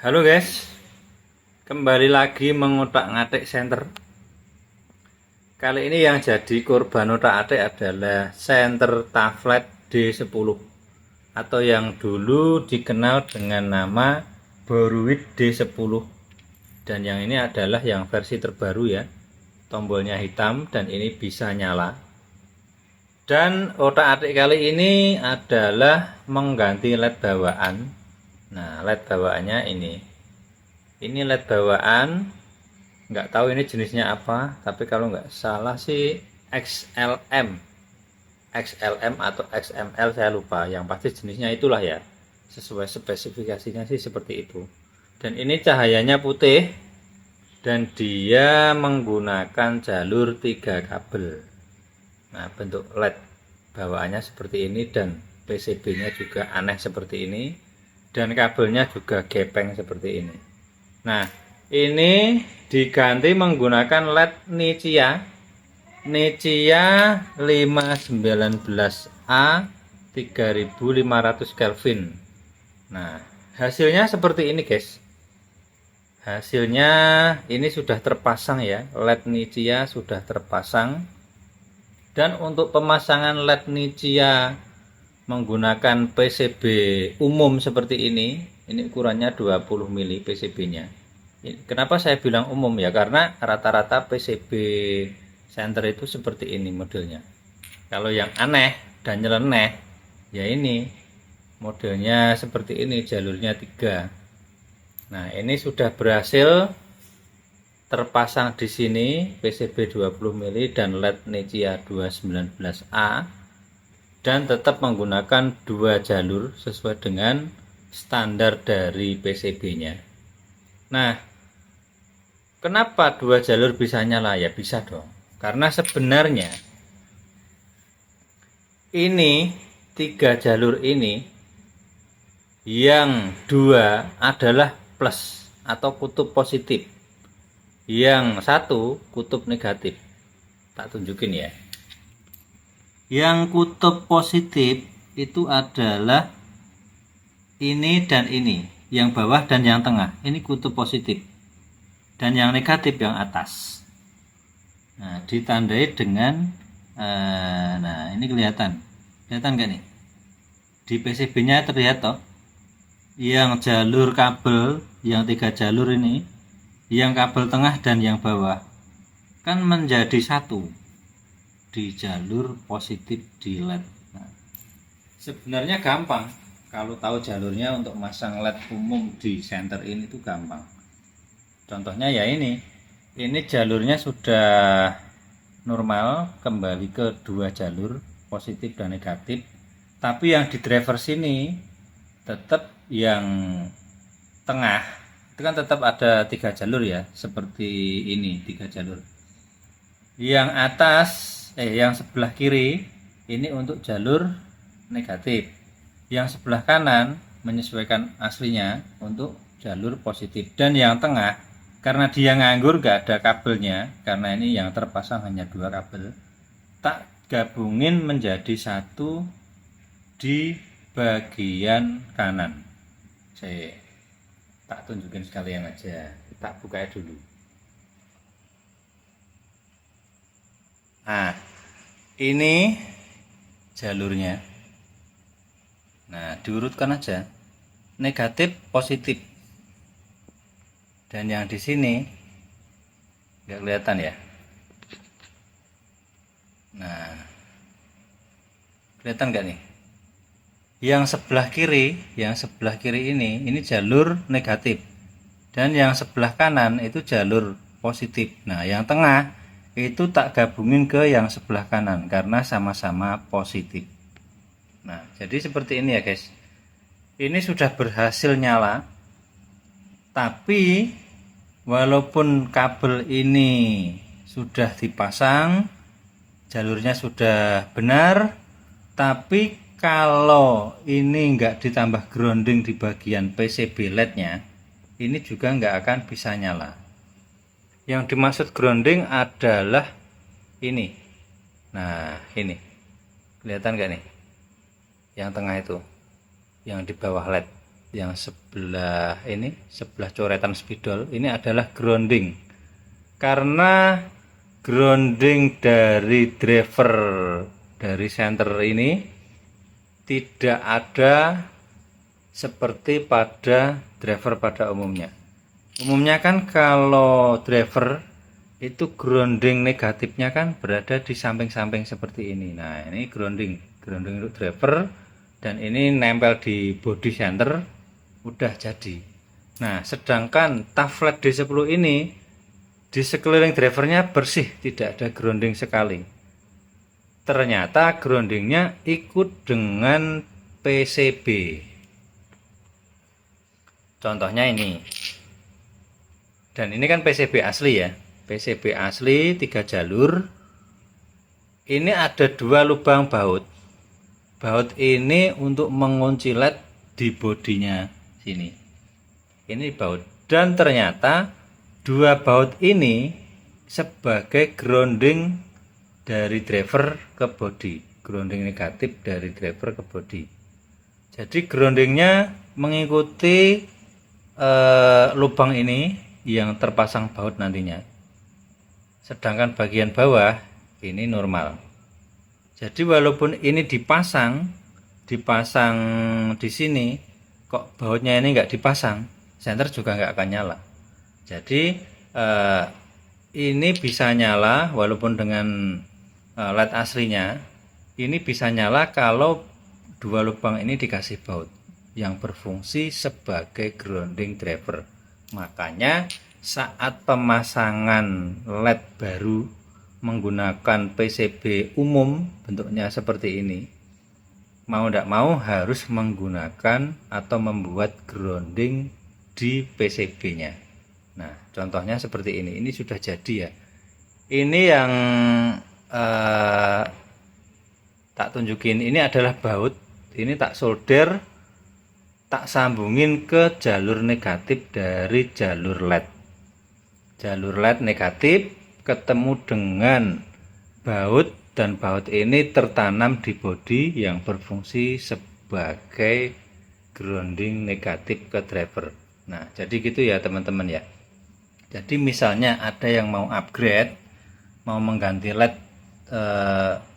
Halo guys, kembali lagi mengotak-ngatik senter. Kali ini yang jadi korban otak-atik adalah senter Taflet D10 atau yang dulu dikenal dengan nama Boruid D10. Dan yang ini adalah yang versi terbaru ya. Tombolnya hitam dan ini bisa nyala. Dan otak-atik kali ini adalah mengganti LED bawaan. Nah, LED bawaannya ini. Ini LED bawaan, nggak tahu ini jenisnya apa, tapi kalau nggak salah sih XLM atau XML, saya lupa. Yang pasti jenisnya itulah ya, sesuai spesifikasinya sih seperti itu. Dan ini cahayanya putih dan dia menggunakan jalur 3 kabel. Nah, bentuk LED bawaannya seperti ini dan PCB-nya juga aneh seperti ini dan kabelnya juga gepeng seperti ini. Nah, ini diganti menggunakan LED Nichia 519A 3500 Kelvin. Nah, hasilnya seperti ini guys. Hasilnya ini sudah terpasang ya, LED Nichia sudah terpasang. Dan untuk pemasangan LED Nichia menggunakan PCB umum seperti ini ukurannya 20 mili PCB-nya. Kenapa saya bilang umum ya? Karena rata-rata PCB center itu seperti ini modelnya. Kalau yang aneh dan nyeleneh, ya ini modelnya seperti ini, jalurnya 3. Nah, ini sudah berhasil terpasang di sini PCB 20 mili dan LED Nichia 219A dan tetap menggunakan 2 jalur sesuai dengan standar dari PCB-nya. Nah, kenapa 2 jalur bisa nyala? Ya bisa dong. Karena sebenarnya ini 3 jalur ini yang 2 adalah plus atau kutub positif. Yang 1 kutub negatif. Tak tunjukin ya. Yang kutub positif itu adalah ini dan ini, yang bawah dan yang tengah. Ini kutub positif. Dan yang negatif yang atas. Nah, ditandai dengan nah, ini kelihatan. Kelihatan nggak nih? Di PCB-nya terlihat toh. Yang jalur kabel, yang 3 jalur ini, yang kabel tengah dan yang bawah kan menjadi satu di jalur positif di LED. Nah, sebenarnya gampang kalau tahu jalurnya untuk masang LED umum di center ini tuh gampang. Contohnya ya ini jalurnya sudah normal kembali ke 2 jalur positif dan negatif, tapi yang di driver sini tetap yang tengah itu kan tetap ada 3 jalur ya, seperti ini 3 jalur. Yang atas yang sebelah kiri ini untuk jalur negatif. Yang sebelah kanan menyesuaikan aslinya untuk jalur positif. Dan yang tengah karena dia nganggur gak ada kabelnya, karena ini yang terpasang hanya 2 kabel, tak gabungin menjadi satu di bagian kanan. Saya tak tunjukin sekalian aja, tak buka dulu. Nah, ini jalurnya. Nah, diurutkan aja, negatif positif. Dan yang di sini nggak kelihatan ya. Nah, kelihatan nggak nih? Yang sebelah kiri ini jalur negatif. Dan yang sebelah kanan itu jalur positif. Nah, yang tengah itu tak gabungin ke yang sebelah kanan karena sama-sama positif. Nah, jadi seperti ini ya guys. Ini sudah berhasil nyala. Tapi walaupun kabel ini sudah dipasang, jalurnya sudah benar, tapi kalau ini enggak ditambah grounding di bagian PCB LED-nya, ini juga enggak akan bisa nyala. Yang dimaksud grounding adalah ini. Nah, ini. Kelihatan enggak nih? Yang tengah itu. Yang di bawah LED. yang sebelah ini, sebelah coretan spidol ini adalah grounding. Karena grounding dari driver dari senter ini tidak ada seperti pada driver pada umumnya. Umumnya kan kalau driver itu grounding negatifnya kan berada di samping-samping seperti ini. Nah, ini grounding untuk driver, dan ini nempel di body center udah jadi. Nah, sedangkan Taflet D10 ini di sekeliling drivernya bersih, tidak ada grounding sekali. Ternyata groundingnya ikut dengan PCB. Contohnya ini. Dan ini kan PCB asli ya. PCB asli 3 jalur. Ini ada 2 lubang baut. Baut ini untuk mengunci LED di bodinya sini. Ini baut. Dan ternyata 2 baut ini sebagai grounding dari driver ke body. Grounding negatif dari driver ke body. Jadi groundingnya mengikuti lubang ini yang terpasang baut nantinya. Sedangkan bagian bawah ini normal. Jadi walaupun ini dipasang di sini, kok bautnya ini nggak dipasang, senter juga nggak akan nyala. Jadi ini bisa nyala walaupun dengan LED aslinya, ini bisa nyala kalau 2 lubang ini dikasih baut yang berfungsi sebagai grounding driver. Makanya saat pemasangan LED baru menggunakan PCB umum bentuknya seperti ini, mau tidak mau harus menggunakan atau membuat grounding di PCB-nya. Nah, contohnya seperti ini sudah jadi ya. Ini yang tak tunjukin, ini adalah baut, ini tak solder, tak sambungin ke jalur negatif dari jalur LED. Jalur LED negatif ketemu dengan baut, dan baut ini tertanam di bodi yang berfungsi sebagai grounding negatif ke driver. Nah, jadi gitu ya teman-teman ya. Jadi misalnya ada yang mau upgrade, mau mengganti LED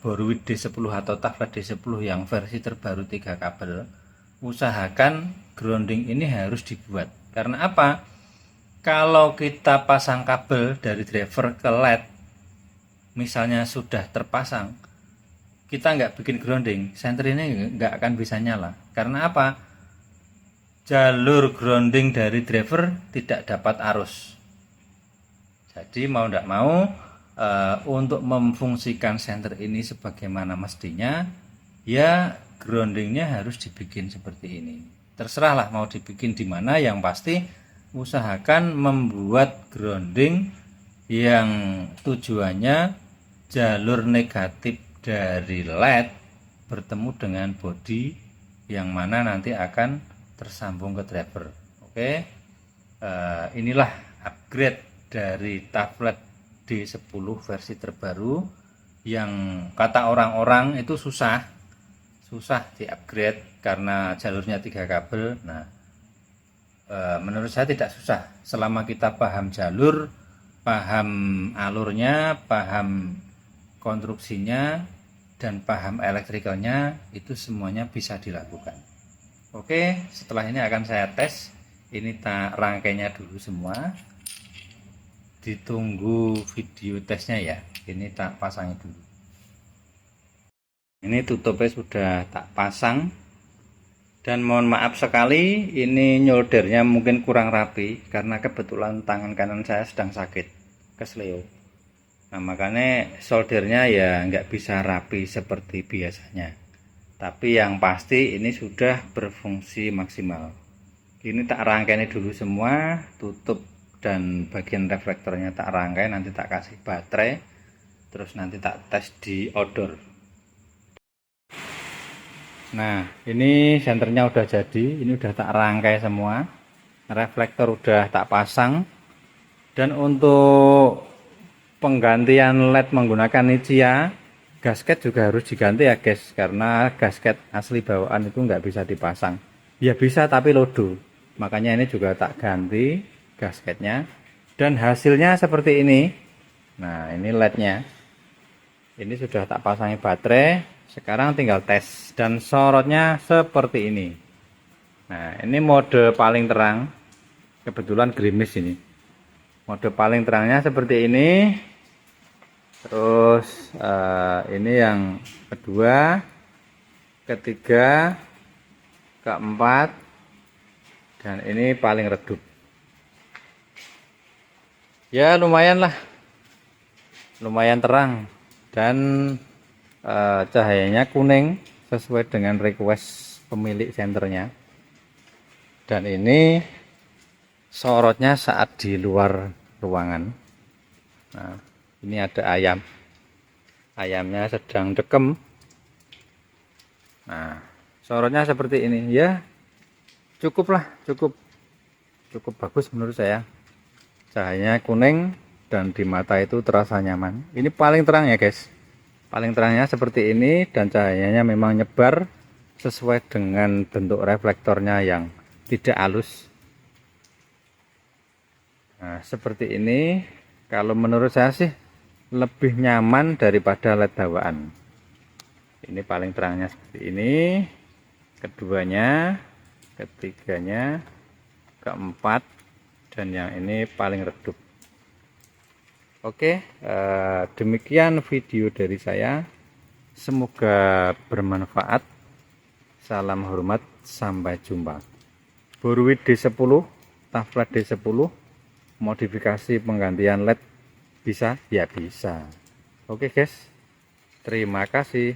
Boruid D10 atau Taflet D10 yang versi terbaru 3 kabel, usahakan grounding ini harus dibuat. Karena apa? Kalau kita pasang kabel dari driver ke LED, misalnya sudah terpasang, kita nggak bikin grounding, senter ini nggak akan bisa nyala. Karena apa? Jalur grounding dari driver tidak dapat arus. Jadi mau tidak mau, untuk memfungsikan senter ini sebagaimana mestinya, ya groundingnya harus dibikin seperti ini. Terserahlah mau dibikin di mana, yang pasti usahakan membuat grounding yang tujuannya jalur negatif dari LED bertemu dengan bodi yang mana nanti akan tersambung ke driver. Oke, inilah upgrade dari Taflet D10 versi terbaru yang kata orang-orang itu susah di upgrade karena jalurnya 3 kabel. Nah, menurut saya tidak susah selama kita paham jalur, paham alurnya, paham konstruksinya, dan paham elektrikalnya, itu semuanya bisa dilakukan. Oke, setelah ini akan saya tes. Ini tak rangkainya dulu semua, ditunggu video tesnya ya. Ini tak pasangin dulu. Ini tutupnya sudah tak pasang, dan mohon maaf sekali ini nyoldernya mungkin kurang rapi karena kebetulan tangan kanan saya sedang sakit kesleo. Nah, makanya soldernya ya nggak bisa rapi seperti biasanya, tapi yang pasti ini sudah berfungsi maksimal. Ini tak rangkai dulu semua, tutup dan bagian reflektornya tak rangkai, nanti tak kasih baterai, terus nanti tak tes di outdoor. Nah, ini senternya udah jadi, ini udah tak rangkai semua, reflektor udah tak pasang, dan untuk penggantian LED menggunakan Nichia, gasket juga harus diganti ya guys, karena gasket asli bawaan itu nggak bisa dipasang. Ya bisa, tapi lodo. Makanya ini juga tak ganti gasketnya. Dan hasilnya seperti ini. Nah, ini LED-nya. Ini sudah tak pasangi baterai. Sekarang tinggal tes. Dan sorotnya seperti ini. Nah, ini mode paling terang. Kebetulan gerimis ini. Mode paling terangnya seperti ini. Terus ini yang kedua, ketiga, keempat, dan ini paling redup. Ya lumayan lah, lumayan terang dan cahayanya kuning sesuai dengan request pemilik senternya. Dan ini sorotnya saat di luar ruangan. Nah, ini ada ayam, ayamnya sedang dekem. Nah, sorotnya seperti ini ya, cukup lah, cukup bagus menurut saya. Cahayanya kuning dan di mata itu terasa nyaman. Ini paling terang ya guys, paling terangnya seperti ini dan cahayanya memang nyebar sesuai dengan bentuk reflektornya yang tidak halus. Nah, seperti ini kalau menurut saya sih lebih nyaman daripada LED bawaan. Ini paling terangnya seperti ini, keduanya, ketiganya, keempat, dan yang ini paling redup. Oke, demikian video dari saya. Semoga bermanfaat. Salam hormat, sampai jumpa. Borwi D10, Taflat D10, modifikasi penggantian LED bisa? Ya bisa. Oke guys, terima kasih.